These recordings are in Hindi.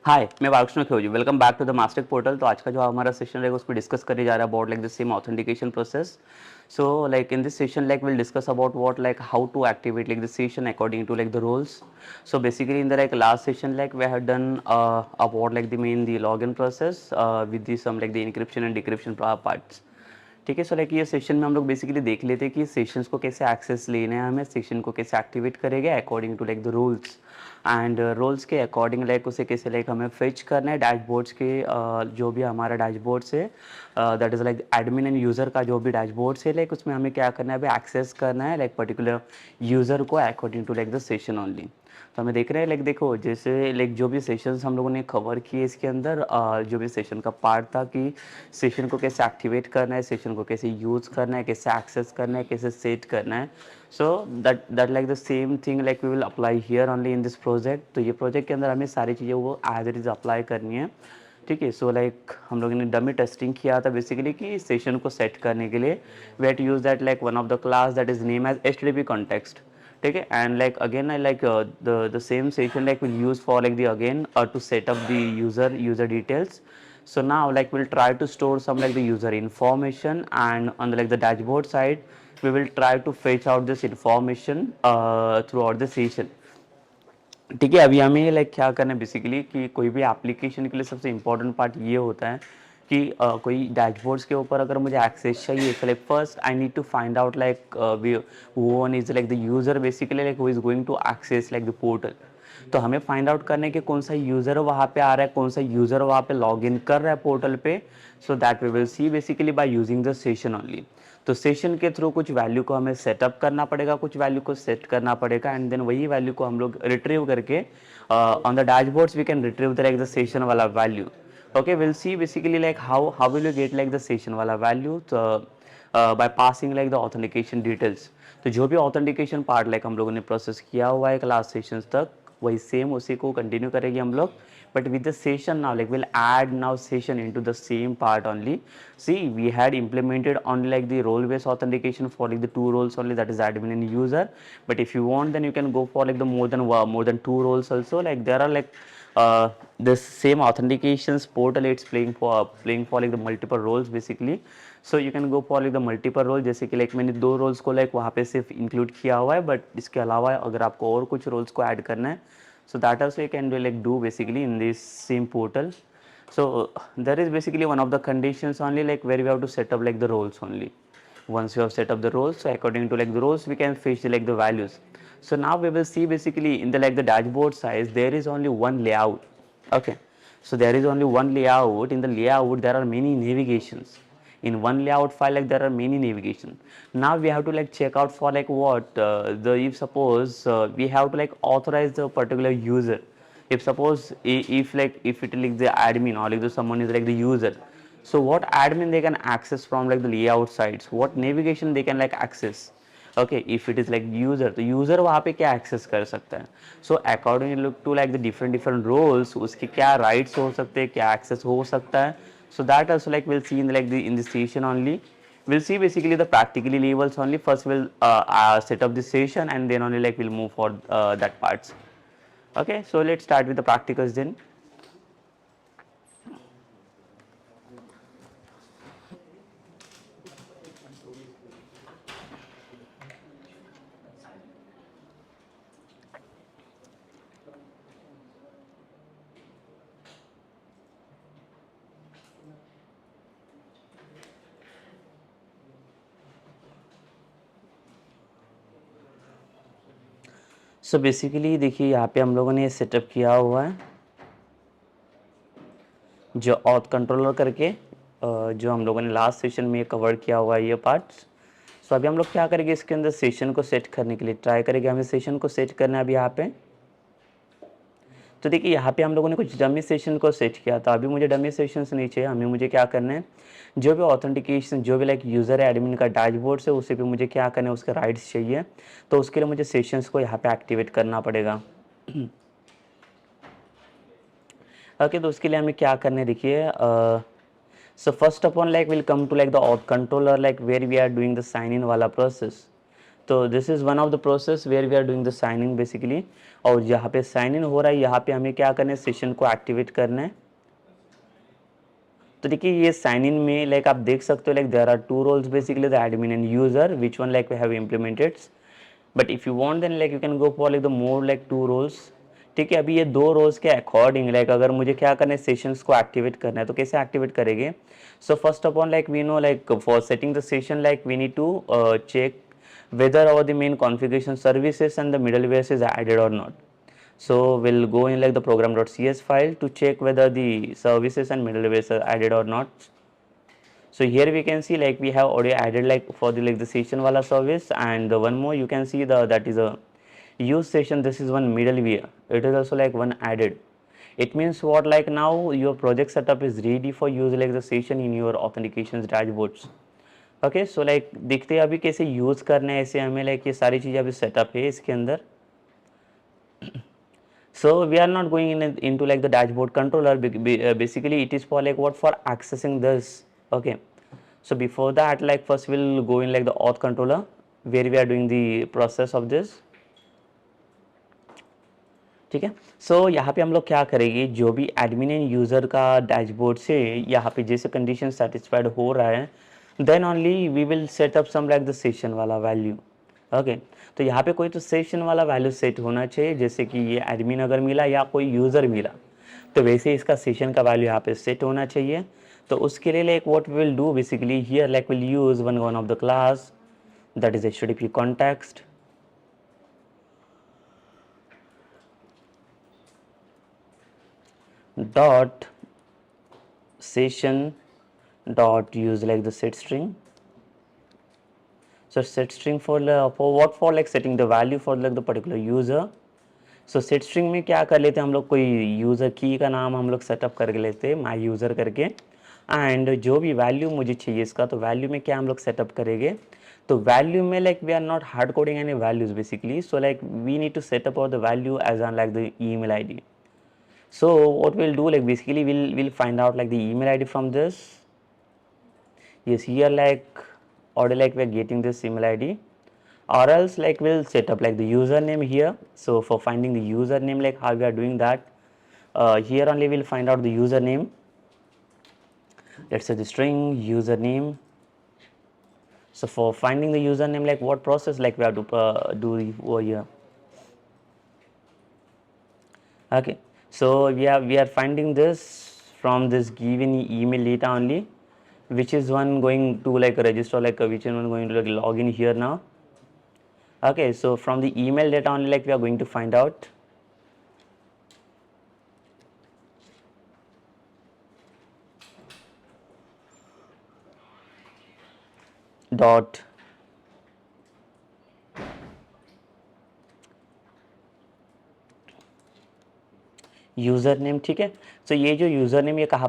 हाय, मैं वालकृष्ण खिलौजी। Welcome back to the master portal. तो आज का जो हमारा सेशन रहेगा उसको डिस्कस करने जा रहा है about like the same authentication process. So like in this session like we'll discuss about what like how to activate like the session according to like the roles. So basically in the like last session like we had done about like the login process with the some like the encryption and decryption parts. ठीक है. सो लाइक ये सेशन में हम लोग बेसिकली देख लेते हैं कि सेशंस को कैसे एक्सेस लेने हैं, हमें सेशन को कैसे एक्टिवेट करेंगे according to like the rules and roles के अकॉर्डिंग लाइक उसे कैसे लाइक हमें फेच करना है डैशबोर्ड्स के जो भी हमारा डैशबोर्ड्स है that is like admin and user का जो भी डैशबोर्ड्स है लाइक उसमें हमें क्या करना है, अभी एक्सेस करना है लाइक पर्टिकुलर यूज़र को according to like the session only. तो हमें देख रहे हैं लाइक देखो जैसे लाइक जो भी सेशंस हम लोगों ने कवर किए इसके अंदर जो भी सेशन का पार्ट था कि सेशन को कैसे एक्टिवेट करना है, सेशन को कैसे यूज़ करना है, कैसे एक्सेस करना है, कैसे सेट करना है. So that like the same thing like we will apply here only in this project. तो ये प्रोजेक्ट के अंदर हमें सारी चीज़ें वो एज इट इज़ अप्लाई करनी है. ठीक है. सो लाइक हम लोगों ने डमी टेस्टिंग किया था बेसिकली कि सेशन को सेट करने के लिए we have to use that like one of the class that is name as HTTP context. ठीक है. And like again I like the same session like will use for like the again to set up the user details. So now like we'll try to store some like the user information, and on the like the dashboard side we will try to fetch out this information throughout the session. ठीक है. अभी हमें लाइक क्या करना है बेसिकली कि कोई भी एप्लीकेशन के लिए सबसे इम्पोर्टेंट पार्ट ये होता है कि कोई डैशबोर्ड्स के ऊपर अगर मुझे एक्सेस चाहिए तो like first I need to find out like वो one is like the user basically like who is going to access like the portal. तो हमें फाइंड आउट करने के कौन सा यूज़र वहाँ पे आ रहा है, कौन सा यूज़र वहाँ पे लॉग इन कर रहा है पोर्टल पे. So that we will see basically by using the session only. तो सेशन के थ्रू कुछ वैल्यू को हमें सेटअप करना पड़ेगा, कुछ वैल्यू को सेट करना पड़ेगा एंड देन वही वैल्यू को हम लोग रिट्रीव करके on the dashboards we can retrieve the like the session वाला value. Okay, we'll see basically like how will you get like the session वाला value तो by passing like the authentication details. तो जो भी authentication part like हम लोगों ने process किया हुआ है क्लास सेशंस तक वही सेम उसी को कंटिन्यू करेंगे हम लोग. But with the session now like we'll add now session into the same part only. See, we had implemented only like the role based authentication for like the two roles only, that is admin and user. But if you want then you can go for like the more than two roles also. Like there are like this same authentications portal it's playing for like the multiple roles basically. So you can go for like the multiple role. जैसे कि like मैंने दो roles को like वहाँ पे सिर्फ include किया हुआ है, but इसके अलावा अगर आपको और कुछ roles को add करना है so that also you can do basically in this same portal. So there is basically one of the conditions only like where we have to set up like the roles only. Once you have set up the roles, so according to like the roles we can fetch like the values. So now we will see basically in the like the dashboard size there is only one layout. Okay, so there is only one layout. In the layout there are many navigations. In one layout file like there are many navigation. Now we have to like check out for like what the if suppose we have to like authorize the particular user. If suppose if like if it like the admin or like the someone is like the user, so what admin they can access from like the layout sites, what navigation they can like access. Okay, if it is like user तो user वहाँ पे क्या access कर सकता है. So according to like the different roles उसके क्या rights हो सकते हैं, क्या access हो सकता है. So that also like we'll see in the like the in the session only. We'll see basically the practically levels only. First we'll set up the session and then only like we'll move for that parts. Okay, so let's start with the practicals then. So basically देखिए यहाँ पे हम लोगों ने सेटअप किया हुआ है जो ऑथ कंट्रोलर करके जो हम लोगों ने लास्ट सेशन में कवर किया हुआ है ये पार्ट्स. सो अभी हम लोग क्या करेंगे इसके अंदर सेशन को सेट करने के लिए ट्राई करेंगे. हमें सेशन को सेट करना है अभी यहाँ पे. तो देखिए यहाँ पे हम लोगों ने कुछ डमी सेशन को सेट किया था. अभी मुझे डमी सेशन नहीं चाहिए. मुझे क्या करना है जो भी ऑथेंटिकेशन जो भी लाइक यूज़र है एडमिन का डैशबोर्ड से उसी पे मुझे क्या करना है उसके राइट्स चाहिए. तो उसके लिए मुझे सेशंस को यहाँ पे एक्टिवेट करना पड़ेगा. ओके, तो उसके लिए हमें क्या करना है देखिए. So first upon like will come to like the auth controller like where we are doing the sign in वाला प्रोसेस. तो this is one of the process where we are doing the sign in basically. और यहाँ पे साइन इन हो रहा है, यहाँ पे हमें क्या करना है, सेशन को एक्टिवेट करना है। तो देखिए ये साइन इन में लाइक आप देख सकते हो like there are two roles basically, the admin and user, which one like we have implemented. But if you want then like you can go for like the more like two roles. ठीक है, अभी ये दो रोल्स के अकॉर्डिंग लाइक अगर मुझे क्या करना है, सेशंस को एक्टिवेट करना है, तो कैसे एक्टिवेट करेंगे। So first upon like we know like for setting the session like we need to check whether all the main configuration services and the middleware is added or not. So we'll go in like the program.cs file to check whether the services and middleware are added or not. So here we can see like we have already added like for the like the session wala service, and the one more you can see the that is a use session. This is one middleware, it is also like one added. It means what, like now your project setup is ready for use like the session in your authentications dashboards. Okay so like देखते हैं अभी कैसे यूज़ करना है, ऐसे हमें लाइक ये सारी चीज़ें अभी सेटअप है इसके अंदर। So we are not going in to like the dashboard controller, basically it is for like what, for accessing this. Okay so before that like first we'll go in like the auth controller where we are doing the process of this। ठीक है, सो यहाँ पे हम लोग क्या करेंगे, जो भी एडमिन एंड यूज़र का डैशबोर्ड से यहाँ पे जैसे कंडीशन सेटिस्फाइड हो रहा है, then only we will set up some like the session वाला वैल्यू। ओके, तो यहाँ पे कोई तो सेशन वाला वैल्यू सेट होना चाहिए, जैसे कि ये एडमिन अगर मिला या कोई यूज़र मिला तो वैसे इसका सेशन का वैल्यू यहाँ पे सेट होना चाहिए। तो उसके लिए like what we will do basically here like will use one of the class that is HTTP context dot session dot use like the set string. So set string for what, for like setting the value for like the particular user. So set string में क्या कर लेते हैं हम लोग, कोई यूज़र की का नाम हम लोग सेटअप कर लेते हैं माई यूज़र करके, एंड जो भी वैल्यू मुझे चाहिए इसका, तो वैल्यू में क्या हम लोग सेटअप करेंगे, तो वैल्यू में like we are not hard coding any values basically, so like we need to setup और the value as on like the email ID. So what we'll do like basically we'll find out like the email ID from this. Yes, here like order like we're getting this email ID, or else like we'll set up like the username here. So for finding the username, like how we are doing that, here only we'll find out the username. Let's say the string username. So for finding the username, like what process like we have to do over here. Okay, so we are finding this from this given email data only, which is one going to like register like which one going to like log in here now. Okay, so from the email data only like we are going to find out. Dot user name. ठीक है, तो ये जो यूज़र नेम ये कहाँ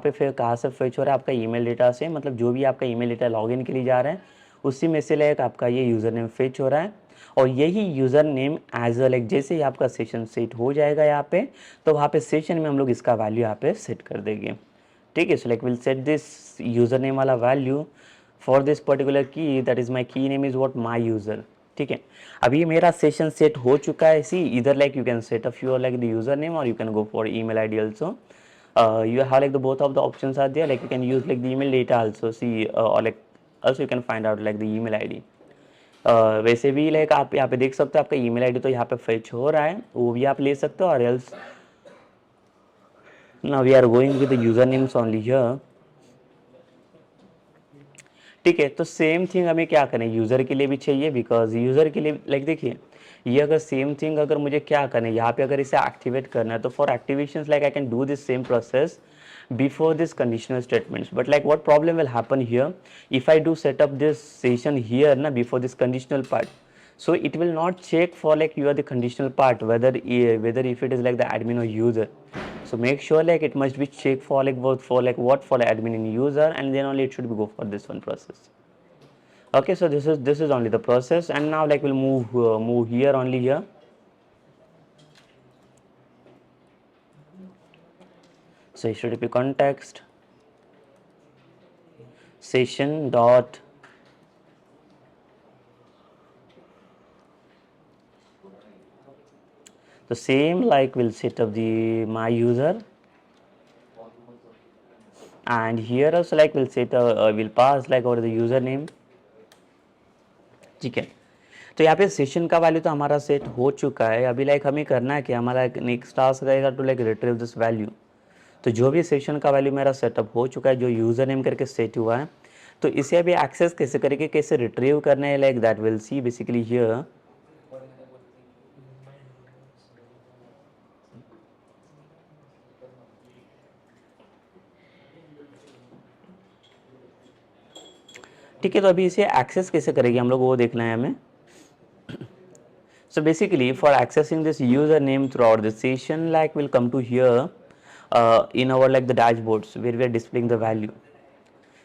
से फेच हो रहा है, आपका ईमेल डेटा से, मतलब जो भी आपका ईमेल डेटा लॉगिन के लिए जा रहा है उसी में से लाइक आपका ये यूज़र नेम फेच हो रहा है। और यही user name as a like जैसे ही आपका सेशन सेट हो जाएगा यहाँ पे, तो वहाँ पे सेशन में हम लोग इसका वैल्यू यहाँ पे सेट कर देंगे। ठीक है, so like will set this user name वाला वैल्यू फॉर दिस पर्टिकुलर की, दैट इज़ माई की name is what my user. ठीक है, अभी मेरा सेशन सेट हो चुका है। सी इधर like you can set up your like the user name और you can go for email ID also. You have like the both of the options are there, like you can use like the email data also, see or like also you can find out like the email ID. वैसे भी लाइक आप यहाँ पे देख सकते हो आपका email ID तो यहाँ पे फेच हो रहा है, वो भी आप ले सकते हो, और else now we are going with the user names only here. ठीक है, तो सेम थिंग हमें क्या करें, यूज़र के लिए भी चाहिए, बिकॉज यूज़र के लिए लाइक देखिए ये अगर सेम थिंग अगर मुझे क्या करना है यहाँ पे अगर इसे एक्टिवेट करना है, तो for activation like I can do this same process before this conditional statements, but like what problem will happen here if I do set up this session here na before this conditional part, so it will not check for like you are the conditional part whether if it is like the admin or user. So make sure like it must be checked for like both, for like what, for the admin and user, and then only it should go for this one process. Okay, so this is only the process, and now like we'll move here only here. So HTTP context session dot The same like we'll set up the my user, and here also like we'll set we'll pass like over the username. ठीक है, तो यहाँ पे सेशन का वैल्यू तो हमारा सेट हो चुका है. अभी लाइक हमें करना है कि हमारा नेक्स्ट टास्क रहेगा to like retrieve this value. तो जो भी सेशन का वैल्यू मेरा सेटअप हो चुका है, जो यूज़र नेम करके सेट हुआ है, तो इसे अभी एक्सेस कैसे करेंगे, कैसे रिट्रीव करना है, like that will see basically here. ठीक है, तो अभी इसे एक्सेस कैसे करेंगे हम लोग वो देखना है हमें. So basically for accessing this username throughout the session, like we'll come to here in our like the dashboards where we are displaying the value.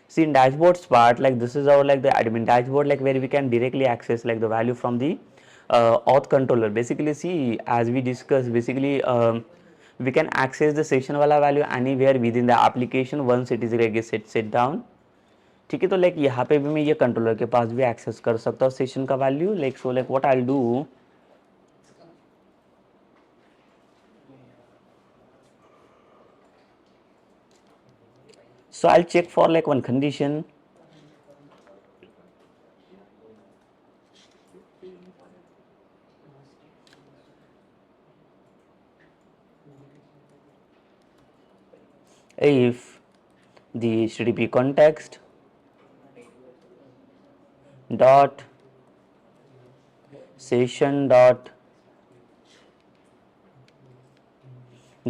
See in dashboards part, like this is our like the admin dashboard, like where we can directly access like the value from the auth controller. Basically see, as we discussed, basically we can access the session wala value anywhere within the application once it is like set down. ठीक है, तो लाइक यहाँ पे भी मैं ये कंट्रोलर के पास भी एक्सेस कर सकता हूँ सेशन का value. Like so like what I will do, so I'll check for like one condition. If the HTTP context dot session dot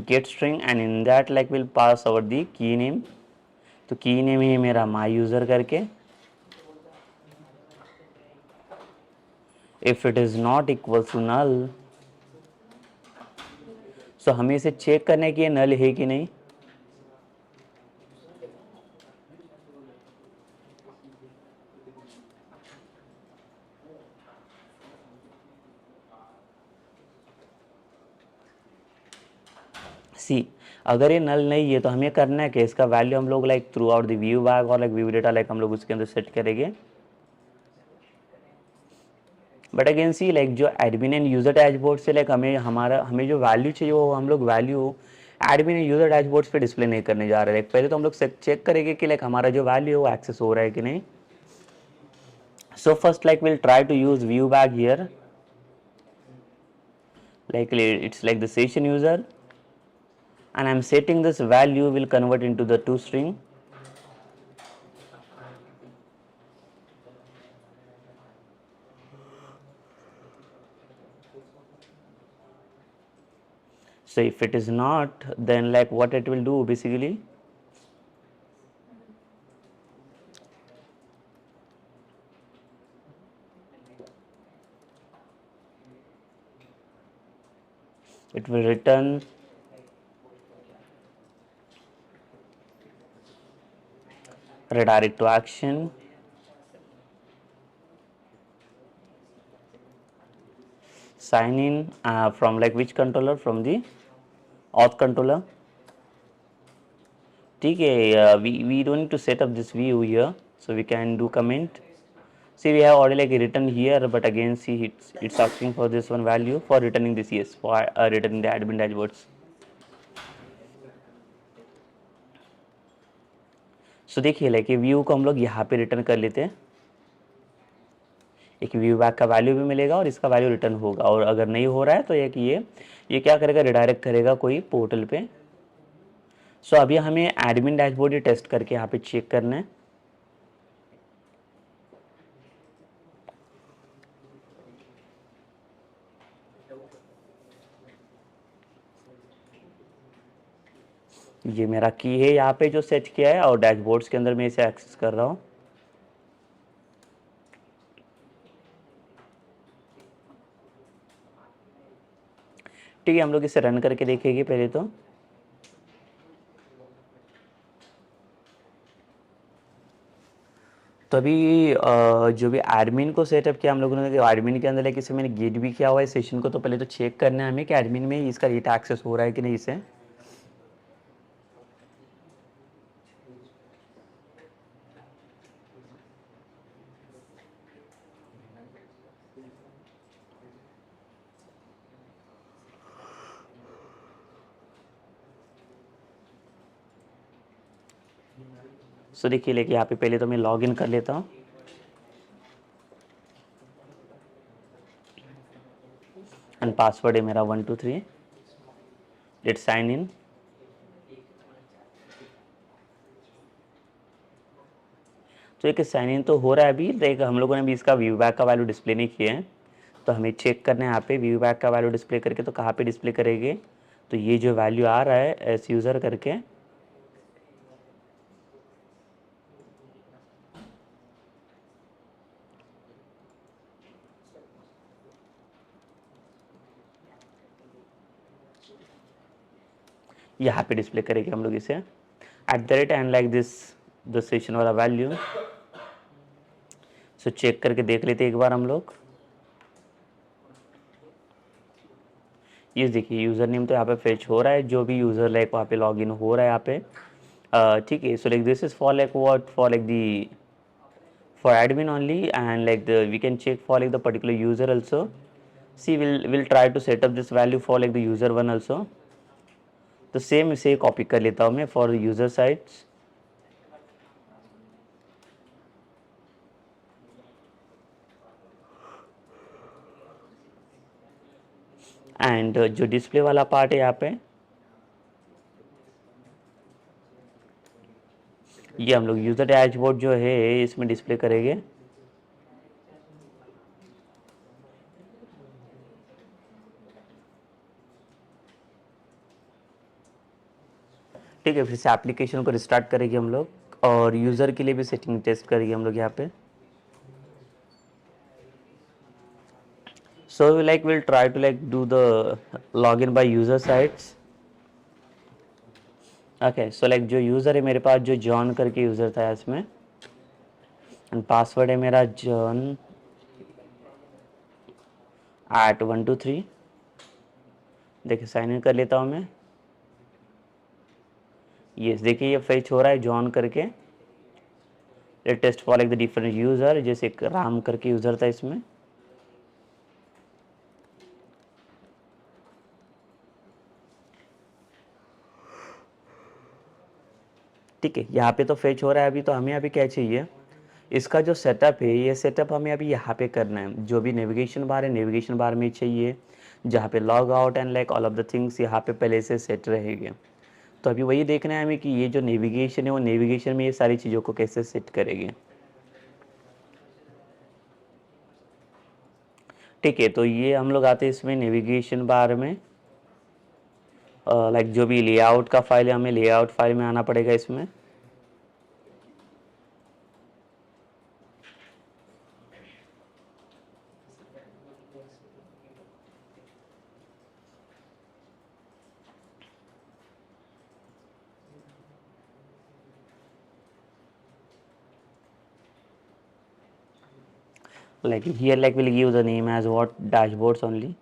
get string, and in that like we'll pass over the key name. तो की नेम है मेरा माई यूज़र करके. If it is not equal to null, so हमें इसे चेक करना है कि ये नल है कि नहीं. सी अगर ये नल नहीं है तो हमें करना है कि इसका वैल्यू हम लोग like through out the view bag और लाइक व्यू डेटा लाइक हम लोग उसके अंदर सेट करेंगे. बट अगेन सी लाइक जो एडमिन एंड यूज़र डैशबोर्ड से लाइक हमें जो वैल्यू चाहिए वो हम लोग value admin and user dashboards पे डिस्प्ले नहीं करने जा रहे हैं. लाइक पहले तो हम लोग चेक करेंगे कि लाइक हमारा जो वैल्यू है वो एक्सेस हो रहा है कि नहीं. So first like will try to use view bag here. Like it's like the session user, and I'm setting this value will convert into the toString. So if it is not, then like what it will do basically, it will return redirect to action, sign in from like which controller, from the auth controller. ठीक है, we don't need to set up this view here, so we can do comment. See we have already like written here, but again see it's asking for this one value for returning this, yes, for returning the admin dashboards. सो देखिए लाइक ये व्यू को हम लोग यहाँ पे रिटर्न कर लेते हैं. एक व्यू बैक का वैल्यू भी मिलेगा और इसका वैल्यू रिटर्न होगा. और अगर नहीं हो रहा है तो ये क्या करेगा, रिडायरेक्ट करेगा कोई पोर्टल पे. सो अभी हमें एडमिन डैशबोर्ड ही टेस्ट करके यहाँ पे चेक करना है. ये मेरा की है यहाँ पे जो सेट किया है, और डैशबोर्ड्स के अंदर मैं इसे एक्सेस कर रहा हूँ. ठीक है, हम लोग इसे रन करके देखेंगे पहले तो. तो अभी जो भी एडमिन को सेटअप किया हम लोगों ने, एडमिन के अंदर लाइक इसे मैंने गेट भी किया हुआ है सेशन को. तो पहले तो चेक करना है हमें कि एडमिन में इसका डेटा एक्सेस हो रहा है कि नहीं इसे. सो देखिए लेके यहाँ पे पहले तो मैं लॉग इन कर लेता हूँ एंड पासवर्ड है मेरा 123। Let's sign in. तो एक साइन इन तो हो रहा है अभी, लाइक हम लोगों ने भी इसका व्यू बैक का वैल्यू डिस्प्ले नहीं किया है, तो हमें चेक करना है यहाँ पे व्यू बैक का वैल्यू डिस्प्ले करके। तो कहाँ पे डिस्प्ले करेंगे, तो ये जो वैल्यू आ रहा है एस यूज़र करके, यहाँ पे डिस्प्ले करेंगे हम लोग इसे at the rate and like this the session वाला वैल्यू। सो चेक करके देख लेते एक बार हम लोग। ये देखिए यूज़र नेम तो यहाँ पे फेच हो रहा है, जो भी यूज़र लाइक वहाँ पे लॉग इन हो रहा है यहाँ पे, ठीक है। So like this is for like what, for like the for admin only, and like the we can check for like the particular user also. See, we'll try to set up this value for like the user one also. तो सेम इसे कॉपी कर लेता हूँ मैं फॉर यूज़र साइट्स एंड जो डिस्प्ले वाला पार्ट है यहाँ पे, ये हम लोग यूज़र डैशबोर्ड जो है इसमें डिस्प्ले करेंगे। ठीक है, फिर से एप्लीकेशन को रिस्टार्ट करेंगे हम लोग और यूज़र के लिए भी सेटिंग टेस्ट करेंगे हम लोग यहाँ पे। So like we'll try to like do the login by user sites. Okay, so like जो यूज़र है मेरे पास, जो जॉन करके यूज़र था इसमें, एंड पासवर्ड है मेरा जॉन @123। देखिए साइन इन कर लेता हूँ मैं। यस देखिए ये फेच हो रहा है जॉन करके। Let test for like the different user, जैसे एक राम करके यूज़र था इसमें। ठीक है, यहाँ पे तो फेच हो रहा है अभी। तो हमें अभी क्या चाहिए, इसका जो सेटअप है ये सेटअप हमें अभी यहाँ पे करना है। जो भी नेविगेशन बार है नेविगेशन बार में चाहिए, जहाँ पे log out and like all of the things यहाँ पे पहले से सेट रहेंगे। तो अभी वही देखना है हमें कि ये जो नेविगेशन है वो नेविगेशन में ये सारी चीज़ों को कैसे सेट करेंगे। ठीक है, तो ये हम लोग आते हैं इसमें नेविगेशन बार में, लाइक जो भी लेआउट का फाइल है हमें लेआउट फाइल में आना पड़ेगा इसमें। Like here like we'll give the name as what, dashboards only.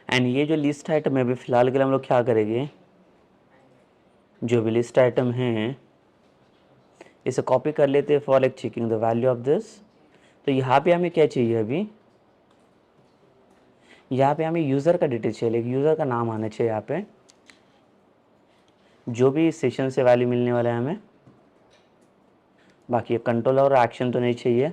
And ये जो लिस्ट आइटम है अभी फ़िलहाल के लिए हम लोग क्या करेंगे, जो भी लिस्ट आइटम है इसे कॉपी कर लेते हैं for like checking the value of this. तो यहाँ पे हमें क्या चाहिए अभी, यहाँ पे हमें यूज़र का डिटेल चाहिए, यूज़र का नाम आना चाहिए यहाँ पे, जो भी सेशन से वैल्यू मिलने वाला है हमें। बाकी कंट्रोल और एक्शन तो नहीं चाहिए।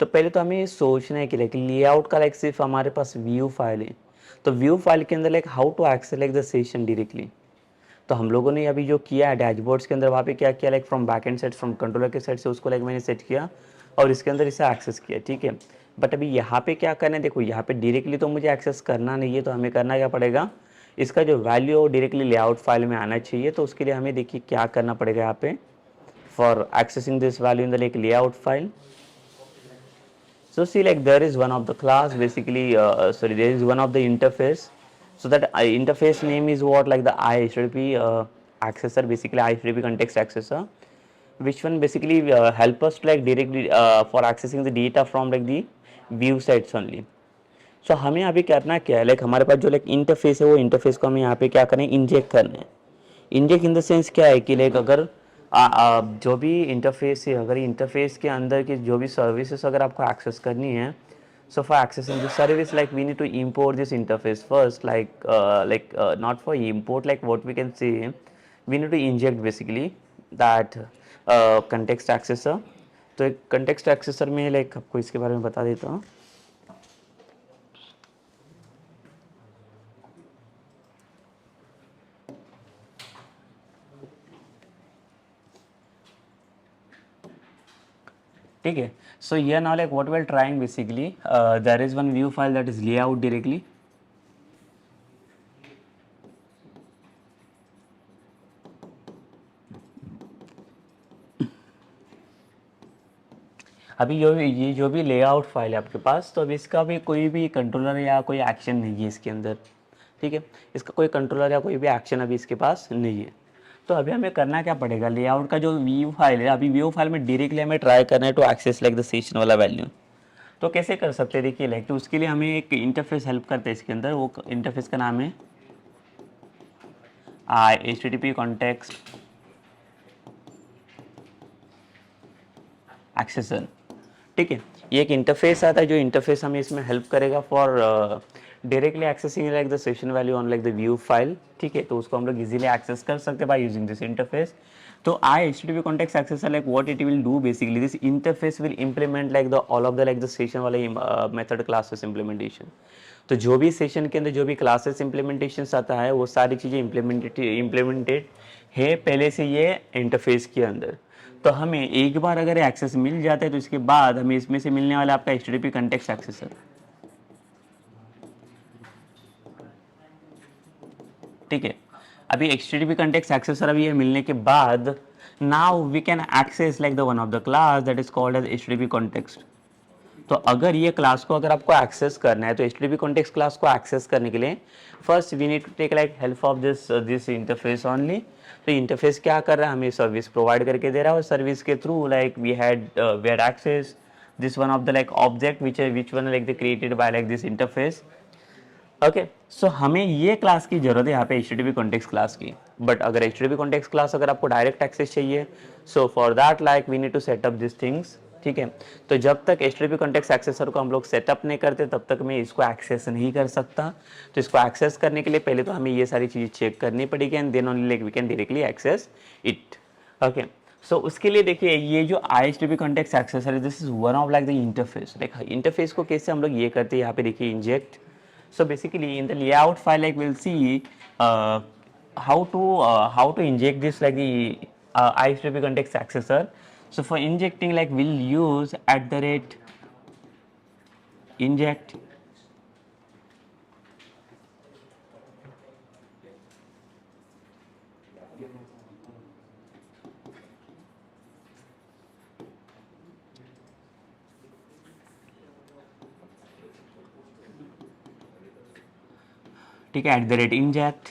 तो पहले तो हमें ये सोचना है कि लाइक लेआउट का लाइक सिर्फ हमारे पास व्यू फाइल है, तो व्यू फाइल के अंदर like how to access like the session directly. तो हम लोगों ने अभी जो किया है डैशबोर्ड्स के अंदर, वहाँ पे क्या किया, like from back and side, from controller के साइड से उसको लाइक मैंने सेट किया और इसके अंदर इसे एक्सेस किया। ठीक है, बट अभी यहाँ पे क्या करना है, देखो यहाँ पे डायरेक्टली तो मुझे एक्सेस करना नहीं है, तो हमें करना क्या पड़ेगा, इसका जो वैल्यू है डायरेक्टली लेआउट फाइल में आना चाहिए। तो उसके लिए हमें देखिए क्या करना पड़ेगा यहाँ पे, for accessing this value in the like layout file. So see like there is one of the class basically, there is one of the interface. So that interface name is what, like the IHTTP accessor, basically IHTTP context accessor, which one basically help us to like directly for accessing the data from like the view sites only. सो हमें अभी करना क्या है, लाइक हमारे पास जो लाइक इंटरफेस है वो इंटरफेस को हमें यहाँ पे क्या करें, इंजेक्ट करना है। इंजेक्ट इन द सेंस क्या है कि लाइक अगर जो भी इंटरफेस है, अगर इंटरफेस के अंदर की जो भी सर्विसेज अगर आपको एक्सेस करनी है, so for accessing this service like we need to import this interface first, not for import, like what we can say, we need to inject basically that context accessor। तो एक context accessor में लाइक आपको इसके बारे में बता देता हूँ। ठीक है, सो here now like what we are trying basically, there is one view file that is layout directly। अभी ये जो भी लेआउट फाइल है आपके पास, तो अभी इसका भी कोई भी कंट्रोलर या कोई एक्शन नहीं है इसके अंदर। ठीक है, इसका कोई कंट्रोलर या कोई भी एक्शन अभी इसके पास नहीं है। तो अभी हमें करना क्या पड़ेगा, लेआउट का जो व्यू फाइल है, अभी व्यू फाइल में डायरेक्टली हमें ट्राई करना है to access like the session वाला वैल्यू। तो कैसे कर सकते हैं, देखिए लाइक, तो उसके लिए हमें एक इंटरफेस हेल्प करता है इसके अंदर। वो इंटरफेस का नाम है HTTP कॉन्टेक्स्ट एक्सेसर। ठीक है, ये एक इंटरफेस आता है, जो इंटरफेस हमें इसमें हेल्प करेगा for directly accessing like the session value on like the view file. ठीक है, तो उसको हम लोग इजीली एक्सेस कर सकते हैं बाय यूजिंग दिस इंटरफेस। तो HTTP context accessor, like what it will do basically, this interface will implement like the all of the like the session वाले method classes implementation। तो जो भी सेशन के अंदर जो भी क्लासेस इंप्लीमेंटेशन आता है, वो सारी चीज़ें इम्प्लीमेंटेड है पहले से ये इंटरफेस के अंदर। तो हमें एक बार अगर एक्सेस मिल जाता है, तो इसके बाद हमें इसमें से मिलने वाला आपका HTTP context accessor। ठीक है, अभी HTTP context accessor अभी ये मिलने के बाद now we can access like the one of the class that is called as HTTP context। तो अगर ये क्लास को अगर आपको एक्सेस करना है, तो HTTP context क्लास को एक्सेस करने के लिए first we need to take like help of this interface only. तो इंटरफेस क्या कर रहा है, हमें सर्विस प्रोवाइड करके दे रहा है, और सर्विस के through like we had access this one of the like object which one like the created by like this interface. Okay, so हमें ये क्लास की जरूरत है यहाँ पे HTTP context क्लास की। बट अगर HTTP context क्लास अगर आपको डायरेक्ट एक्सेस चाहिए, so for that like we need to setup this things. ठीक है, तो जब तक HTTP context accessor को हम लोग सेटअप नहीं करते, तब तक मैं इसको एक्सेस नहीं कर सकता। तो इसको एक्सेस करने के लिए पहले तो हमें ये सारी चीज़ें चेक करनी पड़ेगी, and then only like we can directly access it. Okay, so उसके लिए देखिए, ये जो HTTP context accessor है, this is one of like the interface. Like interface को कैसे हम लोग ये करते हैं, यहाँ पे देखिए inject. So basically in the layout file, like we'll see how to inject this like the HTTP context accessor। So for injecting, like we'll use @inject। ठीक है, @inject,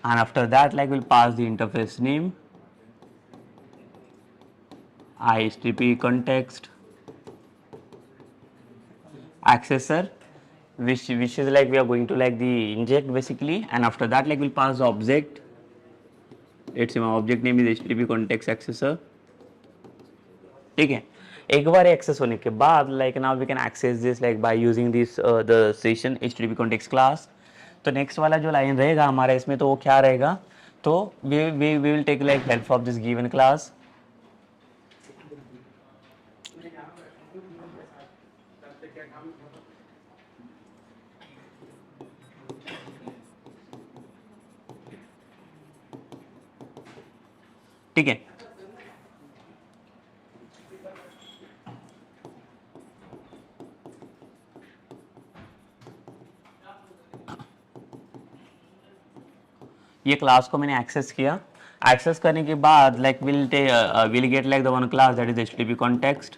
and after that like we'll pass the interface name HTTP context accessor, which is like we are going to like the inject basically, and after that like we'll pass the object। Its my object name is HTTP context accessor। ठीक है, एक बार एक्सेस होने के बाद like now we can access this like by using this the session HTTP context class. तो नेक्स्ट वाला जो लाइन रहेगा हमारा इसमें, तो वो क्या रहेगा, तो we will take like help of this given class. ठीक है, ये क्लास को मैंने एक्सेस किया। एक्सेस करने के बाद like will get like the one class that is HTTP context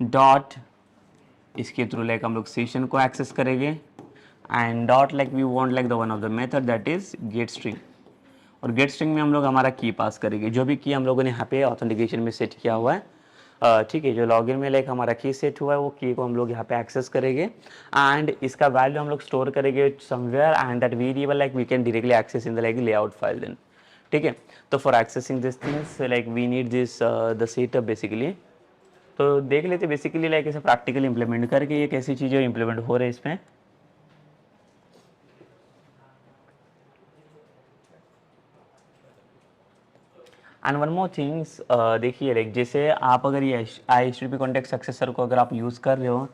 dot, इसके थ्रू लाइक हम लोग सेशन को एक्सेस करेंगे, and dot like we want like the one of the method that is get string. और गेट स्ट्रिंग में हम लोग हमारा की पास करेंगे, जो भी की हम लोगों ने यहाँ पे ऑथेंटिकेशन में सेट किया हुआ है, ठीक है, जो लॉगिन में लाइक हमारा की सेट हुआ है वो की को हम लोग यहाँ पे एक्सेस करेंगे एंड इसका वैल्यू हम लोग स्टोर करेंगे somewhere and that variable like we can directly access in the like layout file then. ठीक है, तो for accessing this things like we need this the setup basically. तो देख लेते बेसिकली लाइक इसे प्रैक्टिकली इंप्लीमेंट करके ये कैसी चीज़ें इंप्लीमेंट हो रहे हैं इसमें। एंड वन मोर थिंग्स, देखिए लाइक जैसे आप अगर ये I H T P context accessor को अगर आप यूज़ कर रहे हो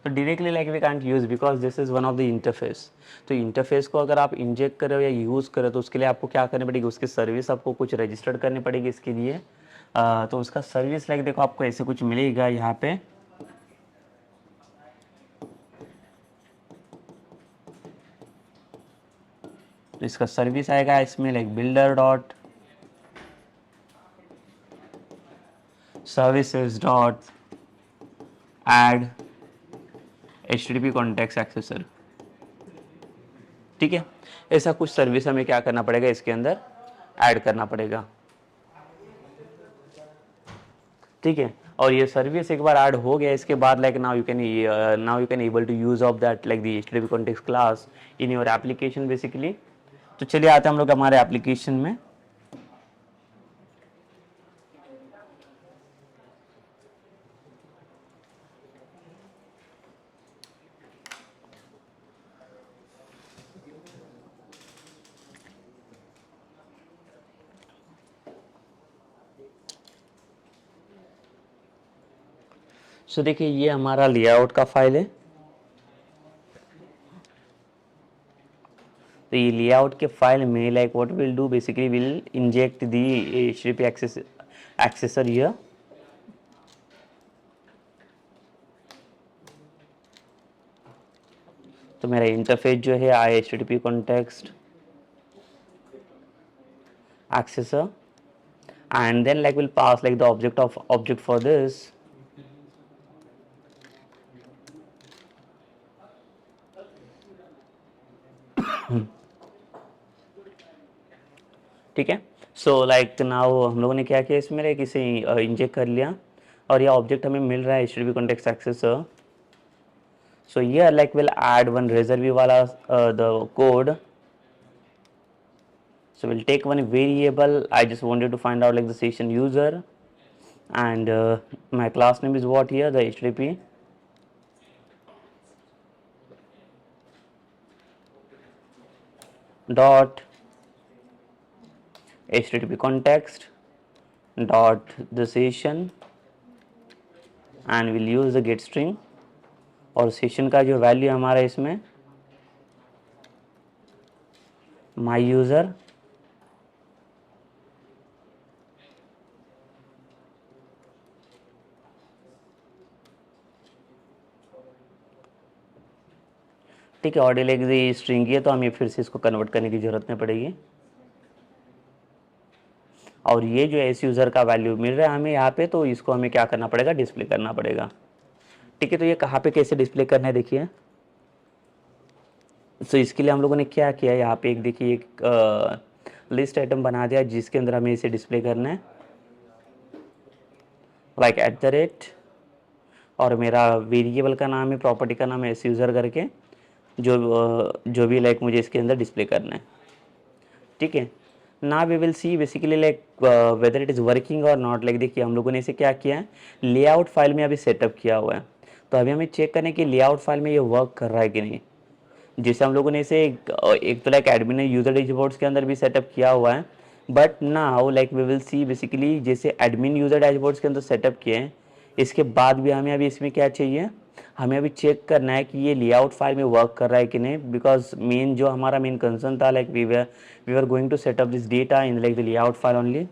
तो directly like we can't use because this is one of the interface. तो इंटरफेस को अगर आप इंजेक्ट कर रहे हो या यूज़ कर रहे हो तो उसके लिए आपको क्या करनी पड़ेगी, उसकी सर्विस आपको कुछ रजिस्टर्ड करनी पड़ेगी इसके लिए। तो उसका सर्विस लाइक देखो आपको ऐसे कुछ मिलेगा यहाँ पे। तो इसका सर्विस आएगा इसमें like builder dot services dot add HTTP context accessor. ठीक है, ऐसा कुछ सर्विस हमें क्या करना पड़ेगा इसके अंदर ऐड करना पड़ेगा। ठीक है, और ये सर्विस एक बार ऐड हो गया इसके बाद like now you can able to use of that like the HTTP context class in your application basically. तो चलिए आते हैं हम लोग हमारे एप्लीकेशन में। सो देखिए ये हमारा लेआउट का फाइल है। तो ये लेआउट के फाइल में like what will do basically will inject the HTTP एक्सेसर here. तो मेरा इंटरफेस जो है आई HTTP context accessor and then like will pass like the object for this। ठीक है, सो लाइक नाउ हम लोगों ने क्या किया इसमें लाइक इसे इंजेक्ट कर लिया और ये ऑब्जेक्ट हमें मिल रहा है HTTP कॉन्टेक्स्ट एक्सेसर। सो ये like will add one reserved वाला the code. So we'll take one variable. I just wanted to find out like the session user and my class name is what here, the HTTP dot HTTP context dot the session and we'll use the get string और session का जो value हमारा इसमें my user ठीक है, और डिलीवरी स्ट्रिंग है तो हमें फिर से इसको कन्वर्ट करने की ज़रूरत नहीं पड़ेगी। और ये जो एस यूज़र का वैल्यू मिल रहा है हमें यहाँ पे तो इसको हमें क्या करना पड़ेगा, डिस्प्ले करना पड़ेगा। ठीक है, तो ये कहाँ पे कैसे डिस्प्ले करना है देखिए। तो इसके लिए हम लोगों ने क्या किया, यहाँ पे एक देखिए एक लिस्ट आइटम बना दिया जिसके अंदर हमें इसे डिस्प्ले करना है लाइक @ और मेरा वेरिएबल का नाम है, प्रॉपर्टी का नाम है एस यूज़र करके जो भी लाइक मुझे इसके अंदर डिस्प्ले करना है। ठीक है, ना we will see basically like whether it is working और नॉट। लाइक देखिए हम लोगों ने इसे क्या किया है, लेआउट फाइल में अभी सेटअप किया हुआ है। तो अभी हमें चेक करना है कि लेआउट फाइल में ये वर्क कर रहा है कि नहीं। जैसे हम लोगों ने इसे एक तो लाइक एडमिन यूजर डैशबोर्ड्स के अंदर भी सेटअप किया हुआ है, but now like we will see basically जैसे एडमिन यूजर डैशबोर्ड्स के अंदर सेटअप किए हैं इसके बाद भी हमें अभी इसमें क्या चाहिए, हमें अभी चेक करना है कि ये लेआउट फाइल में वर्क कर रहा है कि नहीं। बिकॉज मेन जो हमारा मेन कंसर्न था like we are going to setup this data in like the layout file only.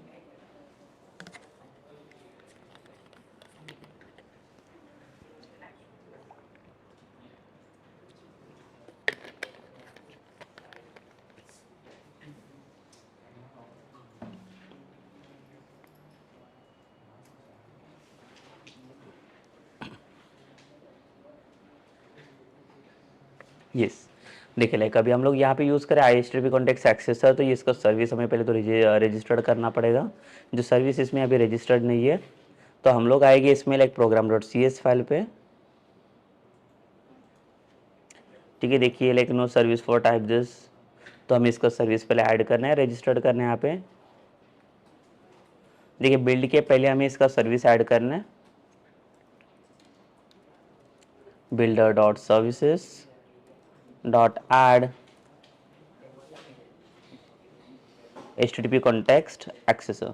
Yes, देखिए लाइक अभी हम लोग यहाँ पे यूज़ करें IHTTP कॉन्टेक्स्ट एक्सेसर, तो ये इसका सर्विस हमें पहले तो रजिस्टर्ड करना पड़ेगा। जो सर्विस इसमें अभी रजिस्टर्ड नहीं है तो हम लोग आएंगे इसमें लाइक program.cs फाइल पे। ठीक है, देखिए like no service for type this, तो हमें इसका सर्विस पहले ऐड करना है, रजिस्टर्ड करना है यहाँ पे। देखिए बिल्ड के पहले हमें इसका सर्विस ऐड करना है, builder dot services dot add http context accessor.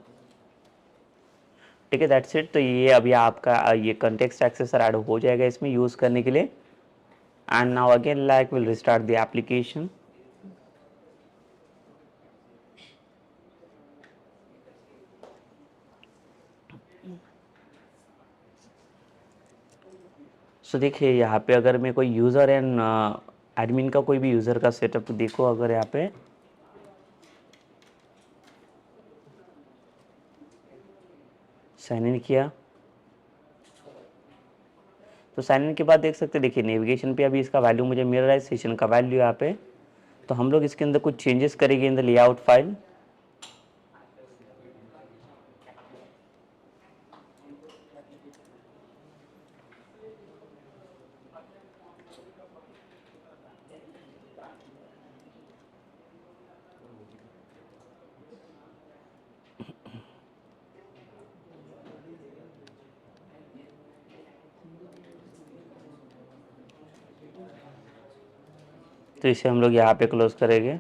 ठीक है, दैट्स इट। तो ये अभी आपका ये कॉन्टेक्स्ट एक्सेसर ऐड हो जाएगा इसमें यूज़ करने के लिए। And now again like will restart the application. So देखिए यहाँ पे अगर मैं कोई यूज़र एंड एडमिन का कोई भी यूज़र का सेटअप देखो, अगर यहाँ पे साइन इन किया, तो साइन इन के बाद देख सकते हैं, देखिए नेविगेशन पे अभी इसका वैल्यू मुझे मिल रहा है, सेशन का वैल्यू यहाँ पे। तो हम लोग इसके अंदर कुछ चेंजेस करेंगे इन द लेआउट फाइल। तो इसे हम लोग यहाँ पे क्लोज करेंगे।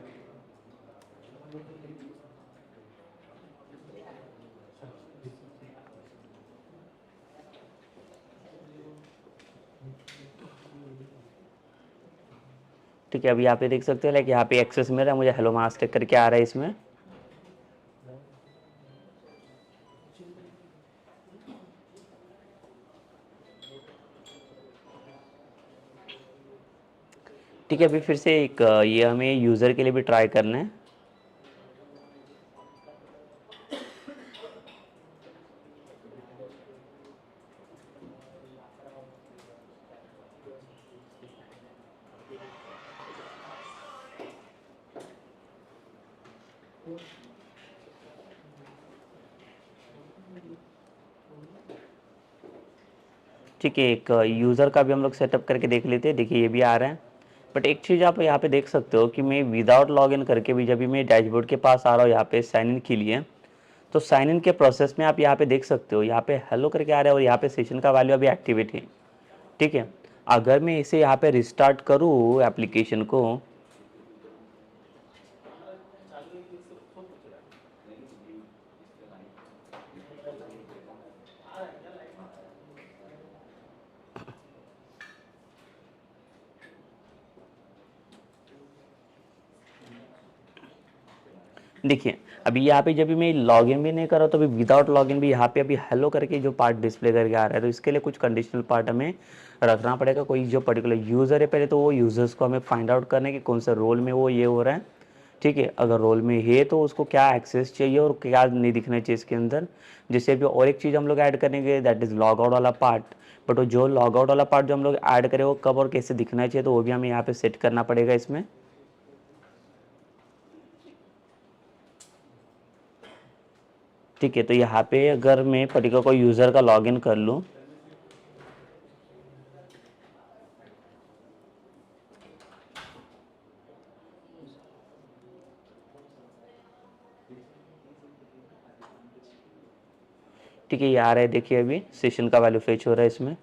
ठीक है, अभी यहाँ पे देख सकते हैं लाइक यहाँ पे एक्सेस मेरा मुझे हेलो मास्टर करके आ रहा है इसमें। ठीक है, अभी फिर से एक ये हमें यूज़र के लिए भी ट्राई करना है। ठीक है, एक यूज़र का भी हम लोग सेटअप करके देख लेते हैं। देखिए ये भी आ रहा है, बट एक चीज़ आप यहाँ पे देख सकते हो कि मैं विदाउट लॉगिन करके भी जब भी मैं डैशबोर्ड के पास आ रहा हूँ यहाँ पे साइन इन के लिए, तो साइन इन के प्रोसेस में आप यहाँ पे देख सकते हो यहाँ पे हेलो करके आ रहा है और यहाँ पे सेशन का वैल्यू अभी एक्टिवेट है। ठीक है, अगर मैं इसे यहाँ पे रिस्टार्ट करूँ एप्लीकेशन को, देखिए अभी यहाँ पे जब भी मैं लॉगिन भी नहीं कर रहा तो अभी विदाउट लॉगिन भी यहाँ पे अभी हेलो करके जो पार्ट डिस्प्ले करके आ रहा है। तो इसके लिए कुछ कंडीशनल पार्ट हमें रखना पड़ेगा। कोई जो पर्टिकुलर यूज़र है पहले तो वो यूज़र्स को हमें फाइंड आउट करना है कि कौन सा रोल में वो ये हो रहा है। ठीक है, अगर रोल में है तो उसको क्या एक्सेस चाहिए और क्या नहीं दिखना चाहिए इसके अंदर। जैसे अभी और एक चीज़ हम लोग ऐड करेंगे दैट इज़ लॉग आउट वाला पार्ट। बट वो जो लॉग आउट वाला पार्ट जो हम लोग ऐड करें वो कब और कैसे दिखना चाहिए तो वो भी हमें यहाँ पे सेट करना पड़ेगा इसमें। ठीक है, तो यहाँ पे अगर मैं पर्टिकुलर कोई यूज़र का लॉगिन कर लूँ, ठीक है ये आ रहा है, देखिए अभी सेशन का वैल्यू फेच हो रहा है इसमें।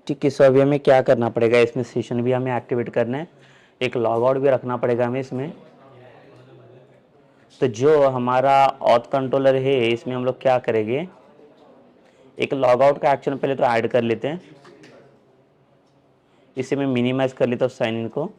ठीक है, सो अभी हमें क्या करना पड़ेगा इसमें, सेशन भी हमें एक्टिवेट करना है, एक लॉग आउट भी रखना पड़ेगा हमें इसमें। तो जो हमारा ऑथ कंट्रोलर है इसमें हम लोग क्या करेंगे, एक लॉग आउट का एक्शन पहले तो ऐड कर लेते हैं। इसे मैं मिनिमाइज कर लेता हूँ साइन इन को।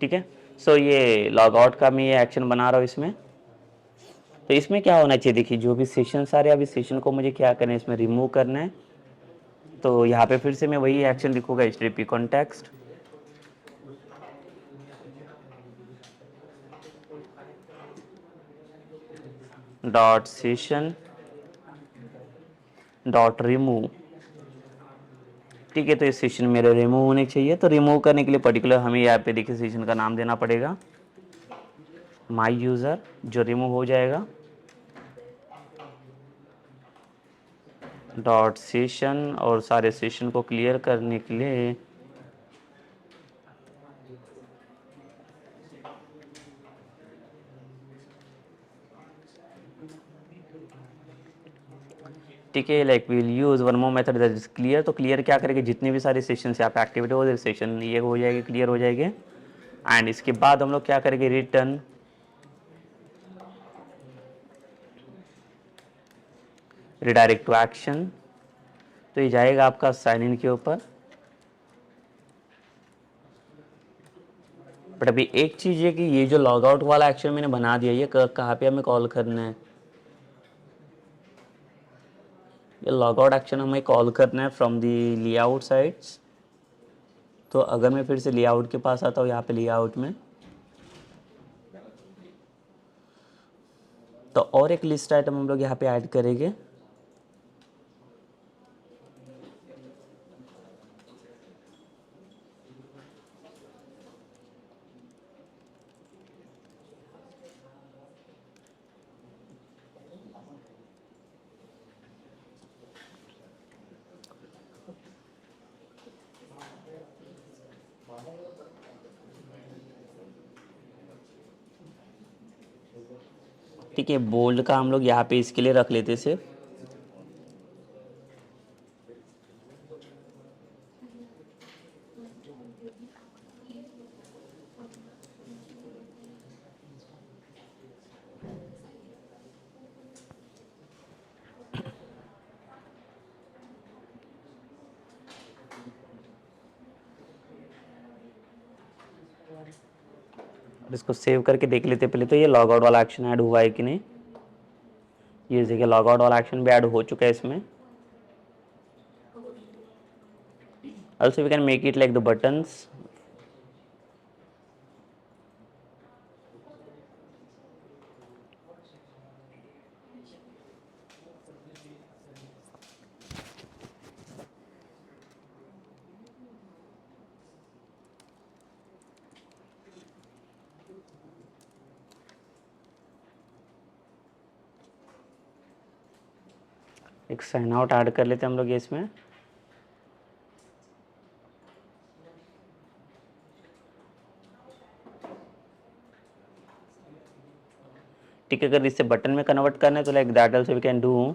ठीक है, सो ये लॉग आउट का मैं ये एक्शन बना रहा हूँ इसमें। तो इसमें क्या होना चाहिए, देखिए जो भी सेशन सारे अभी सेशन को मुझे क्या करना है इसमें रिमूव करना है। तो यहाँ पे फिर से मैं वही एक्शन लिखूंगा, HTTP context dot session dot remove. ठीक है, तो ये सेशन मेरे रिमूव होने चाहिए। तो रिमूव करने के लिए पर्टिकुलर हमें यहाँ पे देखिए सेशन का नाम देना पड़ेगा, माई यूज़र, जो रिमूव हो जाएगा, डॉट सेशन, और सारे सेशन को क्लियर करने के लिए ठीक है, like we'll use one more method that is clear. तो क्लियर क्या करेंगे, जितने भी सारे सेशन यहाँ पे एक्टिविटी हो सेशन ये हो जाएगी, क्लियर हो जाएंगे। एंड इसके बाद हम लोग क्या करेंगे, रिटर्न रिडायरेक्ट टू एक्शन। तो ये जाएगा आपका साइन इन के ऊपर। बट अभी एक चीज़ है कि ये जो लॉग आउट वाला एक्शन मैंने बना दिया, ये कहाँ पे हमें कॉल करना है, ये लॉग आउट एक्शन हमें कॉल करना है फ्रॉम दी लेआउट साइड्स। तो अगर मैं फिर से लेआउट के पास आता हूँ, यहाँ पे लेआउट में, तो और एक लिस्ट आइटम हम लोग यहाँ पे ऐड करेंगे। ठीक है, बोल्ड का हम लोग यहाँ पे इसके लिए रख लेते सिर्फ। इसको सेव करके देख लेते पहले तो ये लॉग आउट वाला एक्शन ऐड हुआ है कि नहीं। ये देखिए लॉग आउट वाला एक्शन भी ऐड हो चुका है इसमें। Also we can make it like the buttons. एक साइन आउट ऐड कर लेते हैं हम लोग ये इसमें। ठीक है, अगर इससे बटन में कन्वर्ट करना है तो like that also we can do.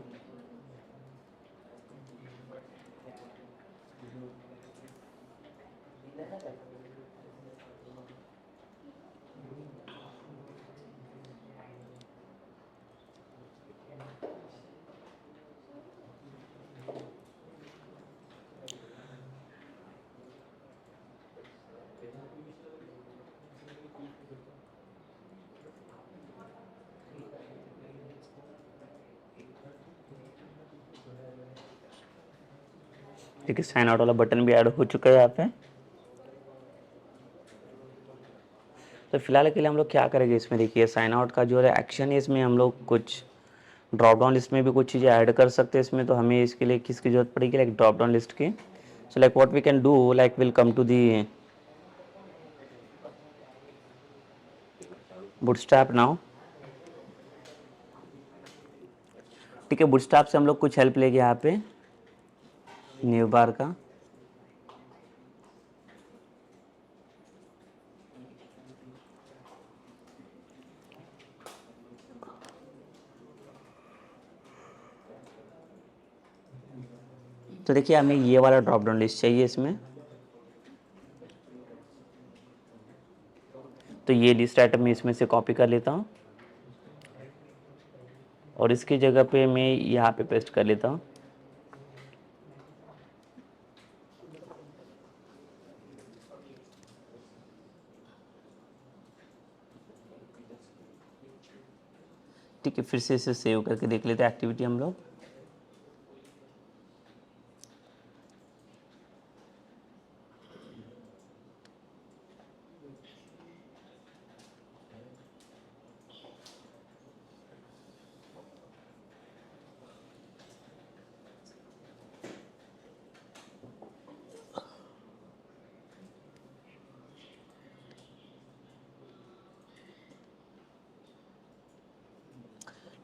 ठीक है, साइन आउट वाला बटन भी ऐड हो चुका है यहाँ पे। तो फिलहाल के लिए हम लोग क्या करेंगे इसमें, देखिए साइन आउट का जो एक्शन है इसमें हम लोग कुछ ड्रॉप डाउन लिस्ट में भी कुछ चीज़ें ऐड कर सकते हैं इसमें। तो हमें इसके लिए किसकी जरूरत पड़ेगी, लाइक ड्रॉप डाउन लिस्ट की। So like what we can do, like will come to the bootstrap now. ठीक है, बूटस्ट्रैप से हम लोग कुछ हेल्प लेंगे यहाँ पे न्यू बार का। तो देखिए हमें ये वाला ड्रॉप डाउन लिस्ट चाहिए इसमें। तो ये लिस्ट आइटम मैं इसमें से कॉपी कर लेता हूँ और इसकी जगह पे मैं यहाँ पे पेस्ट कर लेता हूँ। ठीक है, फिर से इसे सेव करके देख लेते हैं एक्टिविटी हम लोग।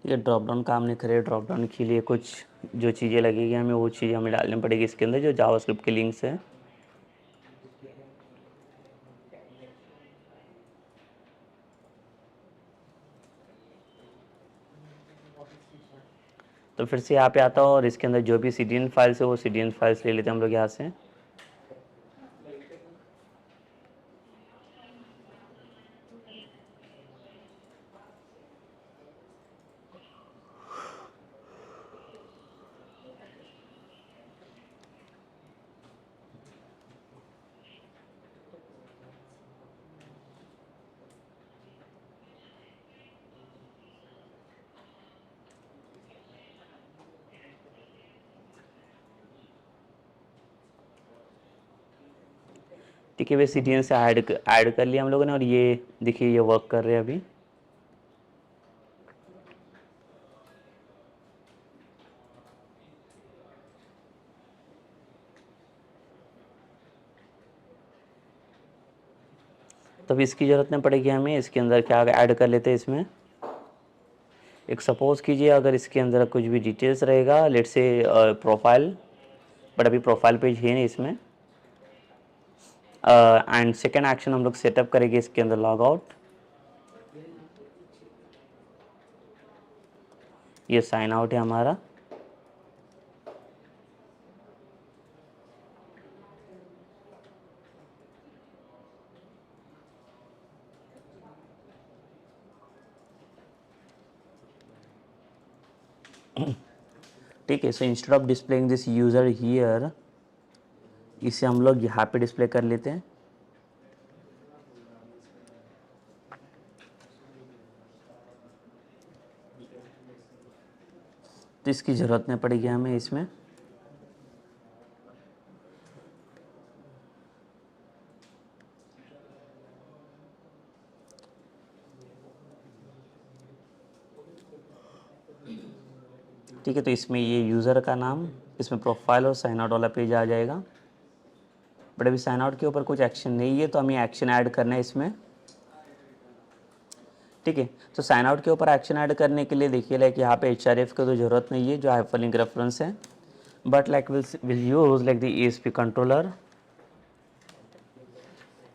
ये ड्रॉप डाउन काम नहीं करे। ड्रॉप डाउन के लिए कुछ जो चीज़ें लगेगी हमें, वो चीज़ें हमें डालनी पड़ेगी इसके अंदर, जो जावास्क्रिप्ट के लिंक्स है। तो फिर से यहाँ पे आता हूँ और इसके अंदर जो भी CDN फाइल्स है वो CDN फाइल्स ले लेते हैं हम लोग यहाँ से। ठीक है, वे CDN से ऐड कर लिया हम लोगों ने, और ये देखिए ये वर्क कर रहे हैं अभी। तो अभी इसकी ज़रूरत नहीं पड़ेगी हमें। इसके अंदर क्या ऐड कर लेते हैं इसमें, एक सपोज कीजिए अगर इसके अंदर कुछ भी डिटेल्स रहेगा, लेट्स से प्रोफाइल, बट अभी प्रोफाइल पेज है नहीं इसमें। एंड सेकेंड एक्शन हम लोग सेटअप करेंगे इसके अंदर लॉग आउट। ये साइन आउट है हमारा। ठीक है, so instead of displaying this user here, इसे हम लोग यहाँ पे डिस्प्ले कर लेते हैं। तो इसकी ज़रूरत नहीं पड़ेगी हमें इसमें। ठीक है, तो इसमें ये यूज़र का नाम, इसमें प्रोफाइल और साइन आउट वाला पेज आ जाएगा। बट अभी साइन आउट के ऊपर कुछ एक्शन नहीं है, तो हमें एक्शन ऐड करना है इसमें। ठीक है, तो साइन आउट के ऊपर एक्शन ऐड करने के लिए देखिए, लाइक यहाँ पे HRF का तो ज़रूरत नहीं है, जो हाइपरलिंक रेफरेंस है, but like will use like the ESP controller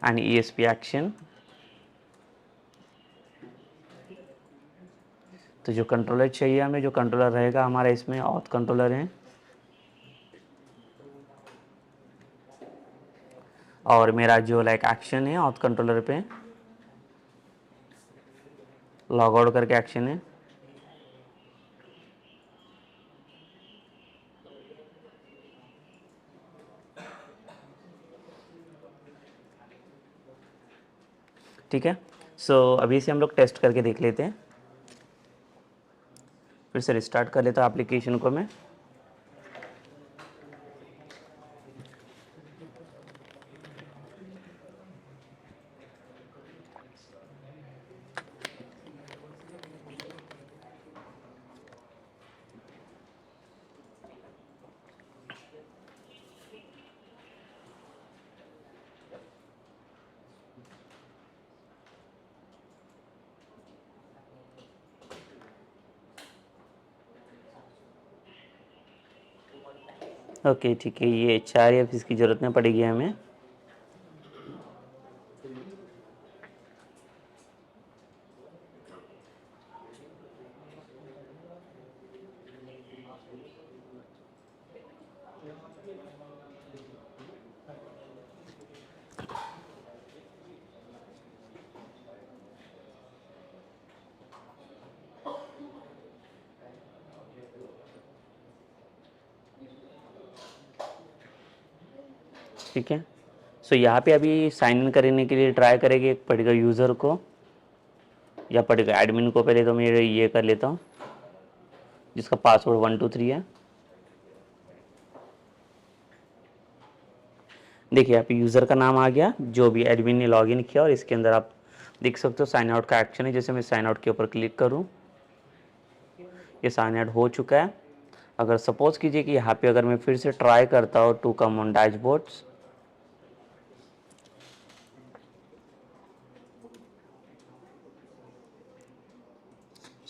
and ESP action. तो जो कंट्रोलर चाहिए हमें, जो कंट्रोलर रहेगा हमारा इसमें ऑथ कंट्रोलर है, और मेरा जो लाइक एक्शन है ऑथ कंट्रोलर पे लॉग आउट करके एक्शन है। ठीक है, सो अभी इसे हम लोग टेस्ट करके देख लेते हैं। फिर से रिस्टार्ट कर लेता हूँ एप्लीकेशन को मैं। ओके ठीक है, ये HRF इसकी ज़रूरत नहीं पड़ेगी हमें। ठीक है, सो यहाँ पे अभी साइन इन करने के लिए ट्राई करेंगे एक पर्टिकुलर यूज़र को या पर्टिकुलर एडमिन को। पहले तो मैं ये कर लेता हूँ, जिसका पासवर्ड 123 है। देखिए यहाँ पे यूज़र का नाम आ गया, जो भी एडमिन ने लॉगिन किया, और इसके अंदर आप देख सकते हो साइन आउट का एक्शन है। जैसे मैं साइन आउट के ऊपर क्लिक करूँ, ये साइन आउट हो चुका है। अगर सपोज कीजिए कि यहाँ पे अगर मैं फिर से ट्राई करता हूँ टू कम ऑन डैशबोर्ड्स,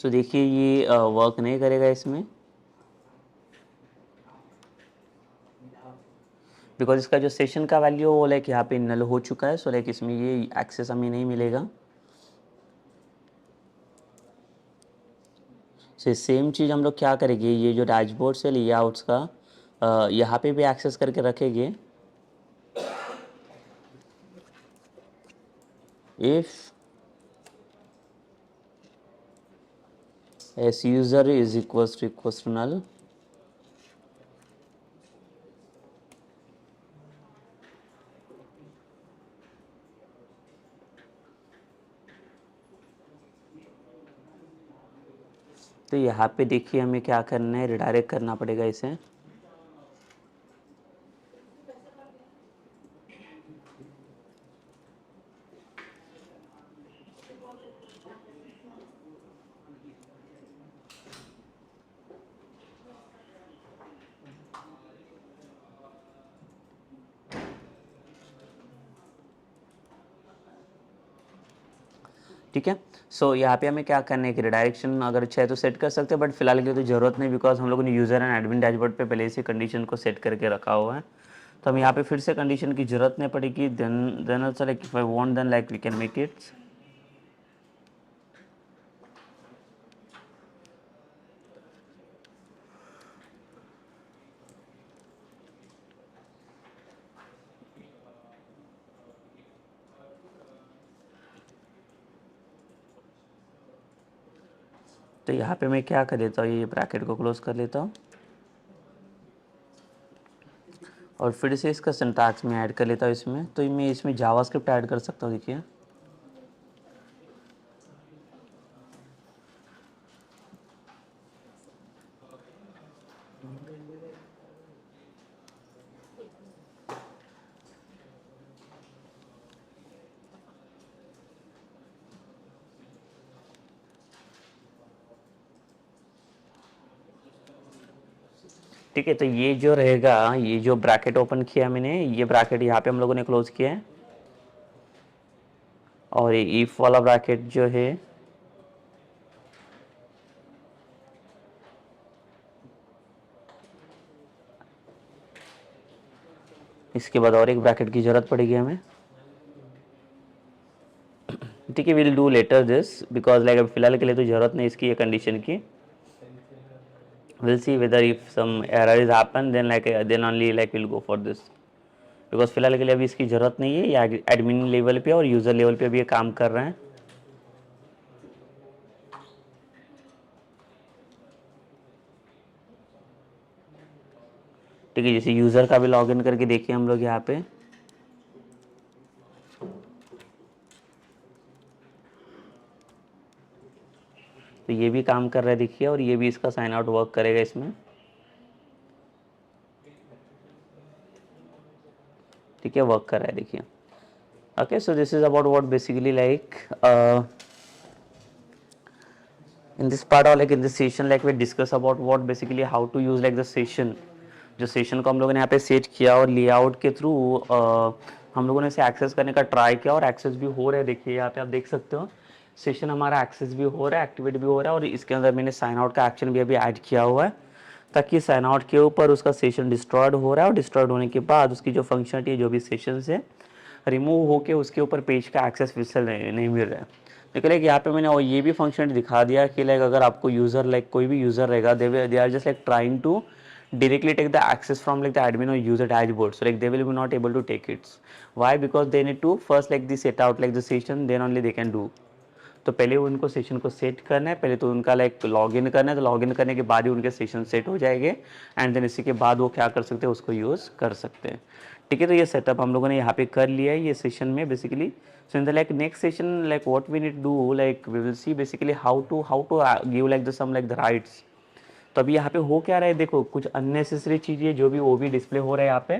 सो देखिए ये वर्क नहीं करेगा इसमें, बिकॉज इसका जो सेशन का वैल्यू वो लाइक यहाँ पे नल हो चुका है। सो लाइक इसमें ये एक्सेस हमें नहीं मिलेगा। सो सेम चीज़ हम लोग क्या करेंगे, ये जो डैशबोर्ड से लेआउट्स का यहाँ पे भी एक्सेस करके रखेंगे। If S user is equals to null, तो यहाँ पे देखिए हमें क्या करना है, रिडायरेक्ट करना पड़ेगा इसे। ठीक है। सो यहाँ पे हमें क्या करना है कि रिडायरेक्शन अगर चाहे तो सेट कर सकते हैं, बट फिलहाल के लिए तो ज़रूरत नहीं, बिकॉज हम लोगों ने यूज़र एंड एडमिन डैशबोर्ड पे पहले से कंडीशन को सेट करके रखा हुआ है। तो हम यहाँ पे फिर से कंडीशन की ज़रूरत नहीं पड़ेगी। Then also like if I want then like we can make it. तो यहाँ पे मैं क्या कर देता हूँ, ये ब्रैकेट को क्लोज कर लेता हूँ और फिर से इसका सिंटैक्स में ऐड कर लेता हूँ इसमें। तो मैं इसमें जावास्क्रिप्ट ऐड कर सकता हूँ, देखिए। ठीक है, तो ये जो रहेगा, ये जो ब्रैकेट ओपन किया मैंने, ये ब्रैकेट यहाँ पे हम लोगों ने क्लोज किया है, और ये इफ वाला ब्रैकेट जो है इसके बाद और एक ब्रैकेट की जरूरत पड़ेगी हमें। ठीक है, will do later this, because like फिलहाल के लिए तो जरूरत नहीं इसकी, ये कंडीशन की। we'll see whether if some error is happen, then only like we'll go for this, because फिलहाल के लिए अभी इसकी ज़रूरत नहीं है। ये एडमिन लेवल पे और यूज़र लेवल पे भी ये काम कर रहे हैं। ठीक है, जैसे यूज़र का भी लॉगिन करके देखिए हम लोग यहाँ पे, तो ये भी काम कर रहा है देखिए, और ये भी इसका साइन आउट वर्क करेगा इसमें। ठीक है, वर्क कर रहा है देखिए। Okay, so this is about what basically like in this part, or like in this session, like we discuss about what basically how to use like the session, जो सेशन को हम लोगों ने यहाँ पे सेट किया और लेआउट के थ्रू हम लोगों ने इसे एक्सेस करने का ट्राई किया और एक्सेस भी हो रहा है। देखिए यहाँ पे आप देख सकते हो, सेशन हमारा एक्सेस भी हो रहा है, एक्टिवेट भी हो रहा है, और इसके अंदर मैंने साइन आउट का एक्शन भी अभी ऐड किया हुआ है, ताकि साइन आउट के ऊपर उसका सेशन डिस्ट्रॉयड हो रहा है, और डिस्ट्रॉयड होने के बाद उसकी जो फंक्शनलिटी जो भी सेशन से रिमूव होके उसके ऊपर पेज का एक्सेस फिर नहीं मिल रहा है। लेकिन लाइक यहाँ पे मैंने और ये भी फंक्शन दिखा दिया कि लाइक अगर आपको यूज़र लाइक कोई भी यूज़र रहेगा, they are just like trying to directly take the access from like the admin or user dashboard, so like they will be not able to take it. Why? Because they need to first like they set out like the session, then only they can do. तो पहले उनको सेशन को सेट करना है, पहले तो उनका लाइक लॉगिन करना है, तो लॉगिन करने के बाद ही उनके सेशन सेट हो जाएंगे, एंड देन इसी के बाद वो क्या कर सकते हैं, उसको यूज़ कर सकते हैं। ठीक है, तो ये सेटअप हम लोगों ने यहाँ पे कर लिया है ये सेशन में basically. So in the like next session like what we need do, like we will see basically how to give like the some like the rights. तो अभी यहाँ पे हो क्या रहा है, देखो कुछ अननेसेसरी चीज़ें जो भी वो भी डिस्प्ले हो रहा है यहाँ पे।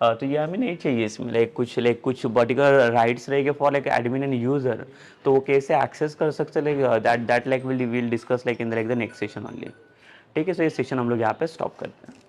तो ये हमें नहीं चाहिए इसमें, लाइक कुछ पर्टिकुलर राइट्स रहेंगे for like admin and user, तो वो कैसे एक्सेस कर सकते like that like will discuss like in like the next session only. ठीक है, सो ये सेशन हम लोग यहाँ पे स्टॉप करते हैं।